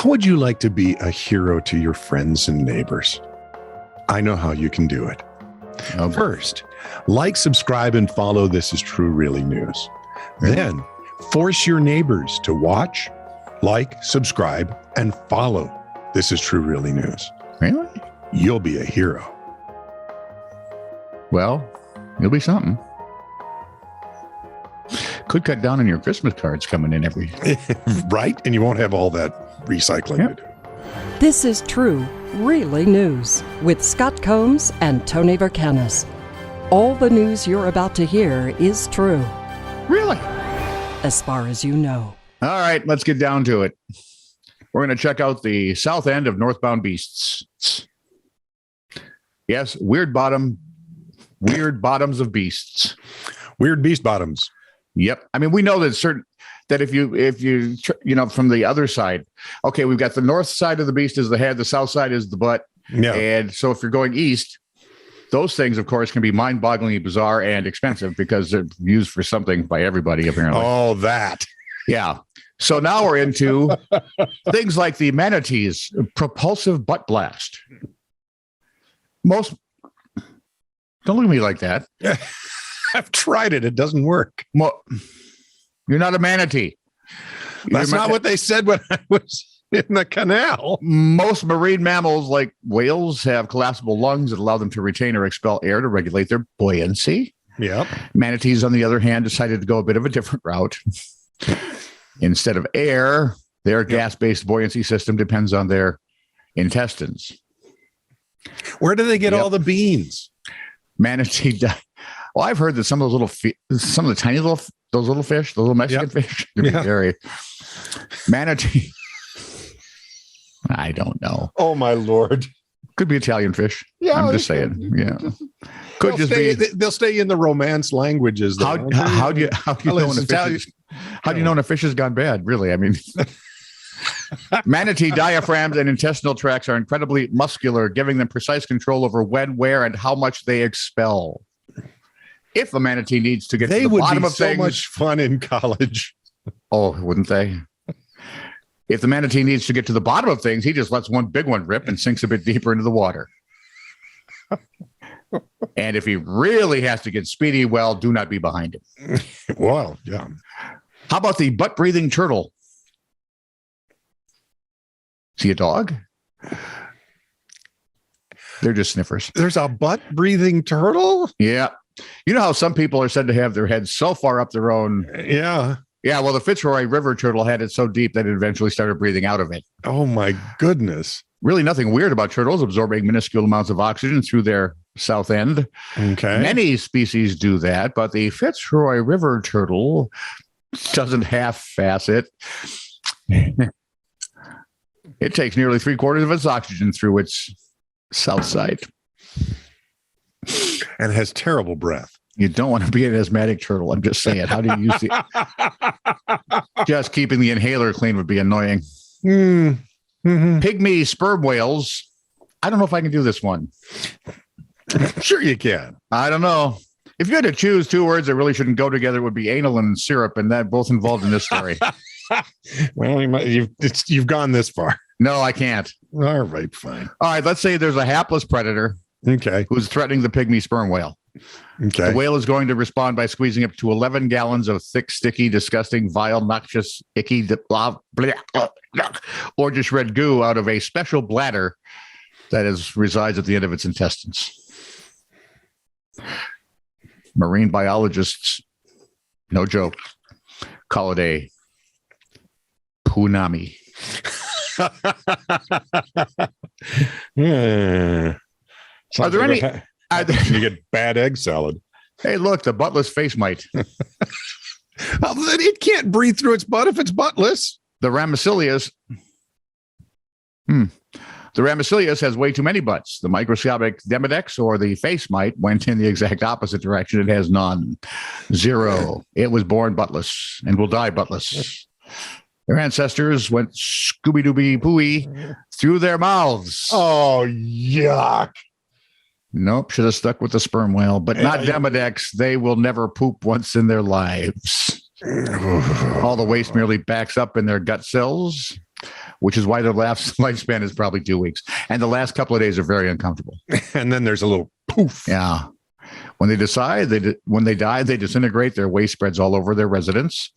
How would you like to be a hero to your friends and neighbors? I know how you can do it. First, like, subscribe, and follow This Is True Really News. Then, force your neighbors to watch, like, subscribe, and follow This Is True Really News. Really? You'll be a hero. Well, you'll be something. Could cut down on your Christmas cards coming in every... Right? And you won't have all that recycling to do. This is True, Really News with Scott Combs and Tony Vercanis. All the news you're about to hear is true, Really? as far as you know. All right, let's get down to it. We're going to check out the south end of northbound beasts. Yes, weird bottoms of beasts. Weird beast bottoms. Yep. I mean, we know that if you from the other side, okay, we've got the north side of the beast is the head, the south side is the butt. Yeah. And so if you're going east, those things, of course, can be mind-bogglingly bizarre and expensive because they're used for something by everybody, apparently. Oh, that. Yeah. So now we're into things like the manatee's propulsive butt blast. Don't look at me like that. I've tried it. It doesn't work. You're not a manatee. That's not what they said when I was in the canal. Most marine mammals, like whales, have collapsible lungs that allow them to retain or expel air to regulate their buoyancy. Yep. Manatees, on the other hand, decided to go a bit of a different route. Instead of air, their gas-based buoyancy system depends on their intestines. Where do they get all the beans? Manatee. Well, I've heard that some of those the tiny little fish, the little Mexican fish, very manatee. I don't know. Oh my Lord! Could be Italian fish. Yeah, I'm just saying. Yeah, could they'll stay in the Romance languages. How do you know when a fish has gone bad? Really, I mean. Manatee diaphragms and intestinal tracts are incredibly muscular, giving them precise control over when, where, and how much they expel. If a manatee needs to get to the bottom of things, so much fun in college. Oh, wouldn't they? If the manatee needs to get to the bottom of things, he just lets one big one rip and sinks a bit deeper into the water. And if he really has to get speedy, well, do not be behind him. Well, yeah. How about the butt-breathing turtle? See a dog? They're just sniffers. There's a butt-breathing turtle? Yeah. You know how some people are said to have their heads so far up their own. Yeah. Yeah. Well, the Fitzroy River turtle had it so deep that it eventually started breathing out of it. Oh, my goodness. Really nothing weird about turtles absorbing minuscule amounts of oxygen through their south end. Okay. Many species do that, but the Fitzroy River turtle doesn't half-ass it. It takes nearly 3/4 of its oxygen through its south side. And has terrible breath. You don't want to be an asthmatic turtle. I'm just saying. How do you use just keeping the inhaler clean would be annoying. Mm-hmm. Pygmy sperm whales. I don't know if I can do this one. Sure you can. I don't know. If you had to choose two words that really shouldn't go together, it would be anal and syrup, and that both involved in this story. Well, you've gone this far. No, I can't. All right, fine. All right, let's say there's a hapless predator. Okay. Who's threatening the pygmy sperm whale. Okay. The whale is going to respond by squeezing up to 11 gallons of thick, sticky, disgusting, vile, noxious, icky, or just red goo out of a special bladder that resides at the end of its intestines. Marine biologists, no joke, call it a punami. Are there any? You get bad egg salad. Hey, look, the buttless face mite. Well, then it can't breathe through its butt if it's buttless. The Ramacilius. The Ramacilius has way too many butts. The microscopic Demodex or the face mite went in the exact opposite direction. It has none. Zero. It was born buttless and will die buttless. Their ancestors went Scooby-Dooby-Pooey through their mouths. Oh, yuck. Nope, should have stuck with the sperm whale, but not Demodex. They will never poop once in their lives. All the waste merely backs up in their gut cells. which is why their lifespan is probably 2 weeks. And the last couple of days are very uncomfortable. And then there's a little poof. Yeah. When they when they die, they disintegrate. Their waste spreads all over their residence.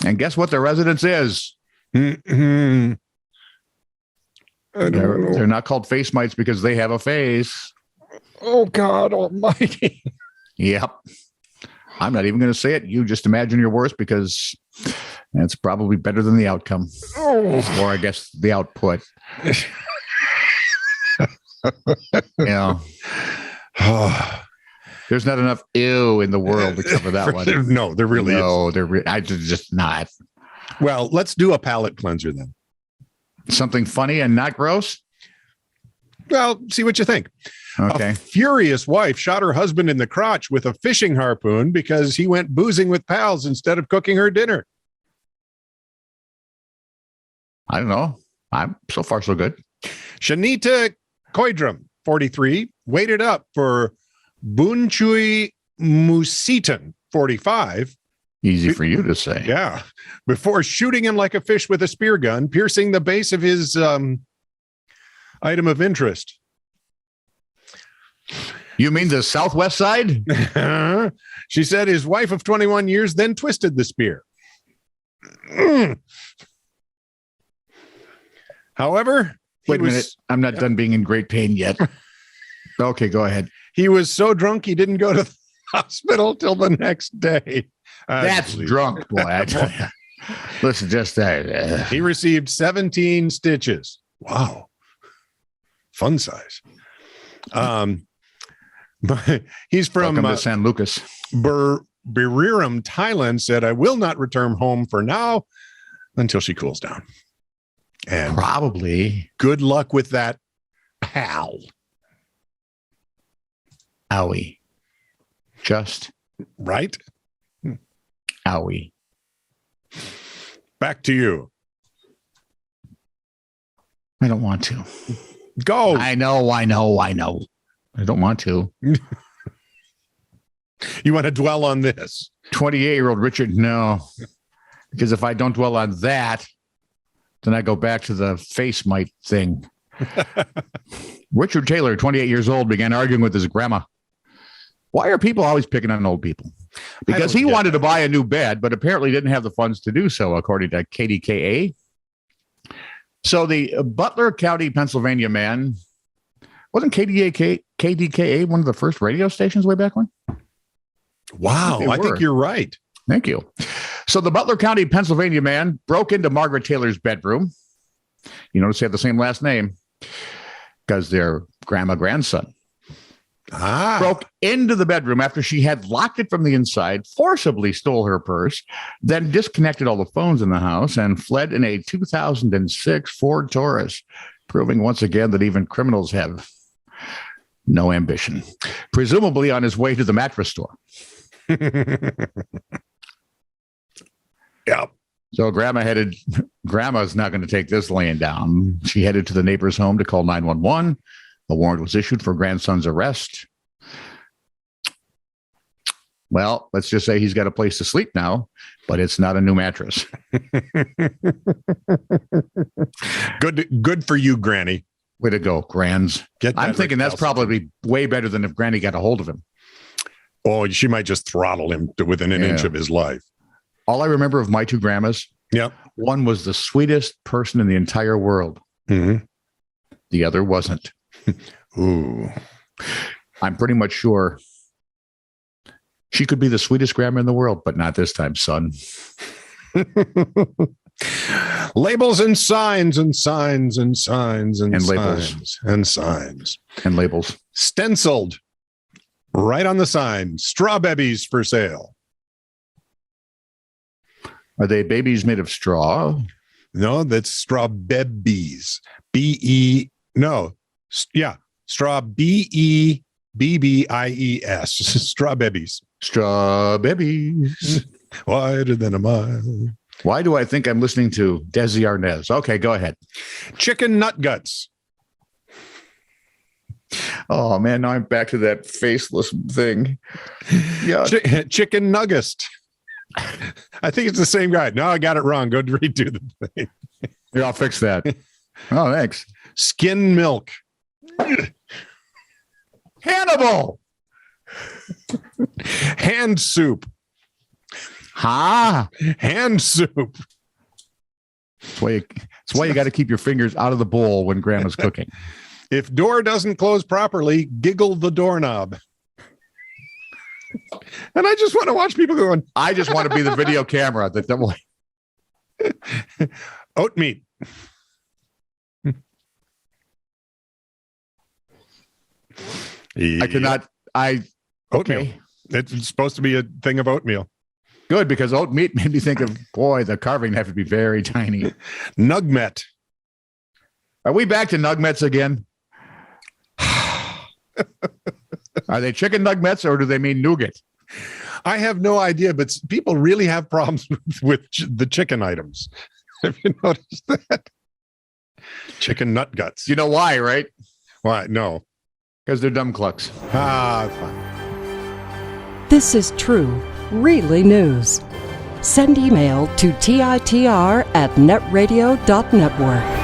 And guess what their residence is? Mm-hmm. They're not called face mites because they have a face. Oh, God almighty. Yep. I'm not even going to say it. You just imagine your worst because that's probably better than the outcome. Oh. Or I guess the output. Yeah. There's not enough ew in the world to cover that one. No, there really is. No, I just not. Well, let's do a palate cleanser then. Something funny and not gross? Well, see what you think. Okay. A furious wife shot her husband in the crotch with a fishing harpoon because he went boozing with pals instead of cooking her dinner. I don't know. I'm so far so good. Shanita Koidram, 43, waited up for Bunchui Musitan, 45. Easy for you to say. Yeah. Before shooting him like a fish with a spear gun, piercing the base of his item of interest. You mean the southwest side? She said his wife of 21 years then twisted the spear. However, wait a minute. I'm not done being in great pain yet. Okay, go ahead. He was so drunk he didn't go to the hospital till the next day. That's drunk, boy. I tell you. Listen, just that. He received 17 stitches. Wow. Fun size. But he's from San Lucas. Buriram, Thailand, said, I will not return home for now until she cools down. And probably good luck with that, pal. Owie. Just right? Owie. Back to you. I don't want to. Go. I know. I don't want to. You want to dwell on this? 28-year-old Richard, no. Because if I don't dwell on that, then I go back to the face mite thing. Richard Taylor, 28 years old, began arguing with his grandma. Why are people always picking on old people? Because he wanted to buy a new bed, but apparently didn't have the funds to do so, according to KDKA. So the Butler County, Pennsylvania man, wasn't KDKA one of the first radio stations way back when? Wow, I think you're right. Thank you. So the Butler County, Pennsylvania man broke into Margaret Taylor's bedroom. You notice they have the same last name because they're grandson. Broke into the bedroom after she had locked it from the inside, forcibly stole her purse, then disconnected all the phones in the house and fled in a 2006 Ford Taurus, proving once again that even criminals have no ambition, presumably on his way to the mattress store. Yep. So grandma's not going to take this laying down. She headed to the neighbor's home to call 911. A warrant was issued for grandson's arrest. Well, let's just say he's got a place to sleep now, but it's not a new mattress. Good for you, Granny. Way to go, Grands. I'm thinking that's probably way better than if Granny got a hold of him. Oh, she might just throttle him to within an inch of his life. All I remember of my two grandmas, one was the sweetest person in the entire world. Mm-hmm. The other wasn't. Ooh. I'm pretty much sure she could be the sweetest grandma in the world, but not this time, son. Labels and signs and signs and signs and signs labels and signs and labels. Stenciled right on the sign. Straw babies for sale. Are they babies made of straw? No, that's straw babies. Straw BEBBIES. Straw babies. Straw babies. Wider than a mile. Why do I think I'm listening to Desi Arnaz? Okay, go ahead. Chicken nut guts. Oh, man, now I'm back to that faceless thing. Yeah. Chicken nuggest. I think it's the same guy. No, I got it wrong. Go redo the thing. Here, I'll fix that. Oh, thanks. Skin milk. Hannibal. Hand soup. Ha! Hand soup. That's why you got to keep your fingers out of the bowl when Grandma's cooking. If door doesn't close properly, giggle the doorknob. And I just want to watch people going. I just want to be the video camera. Oat meat. I cannot. Oatmeal. Okay. It's supposed to be a thing of oatmeal. Good, because oat meat made me think of, boy, the carving have to be very tiny. Nugmet. Are we back to nuggets again? Are they chicken nuggets or do they mean nougat? I have no idea, but people really have problems with the chicken items. Have you noticed that? Chicken nut guts. You know why, right? Why? No. Because they're dumb clucks. Fine. This is true, really news. Send email to TiTR@netradio.network.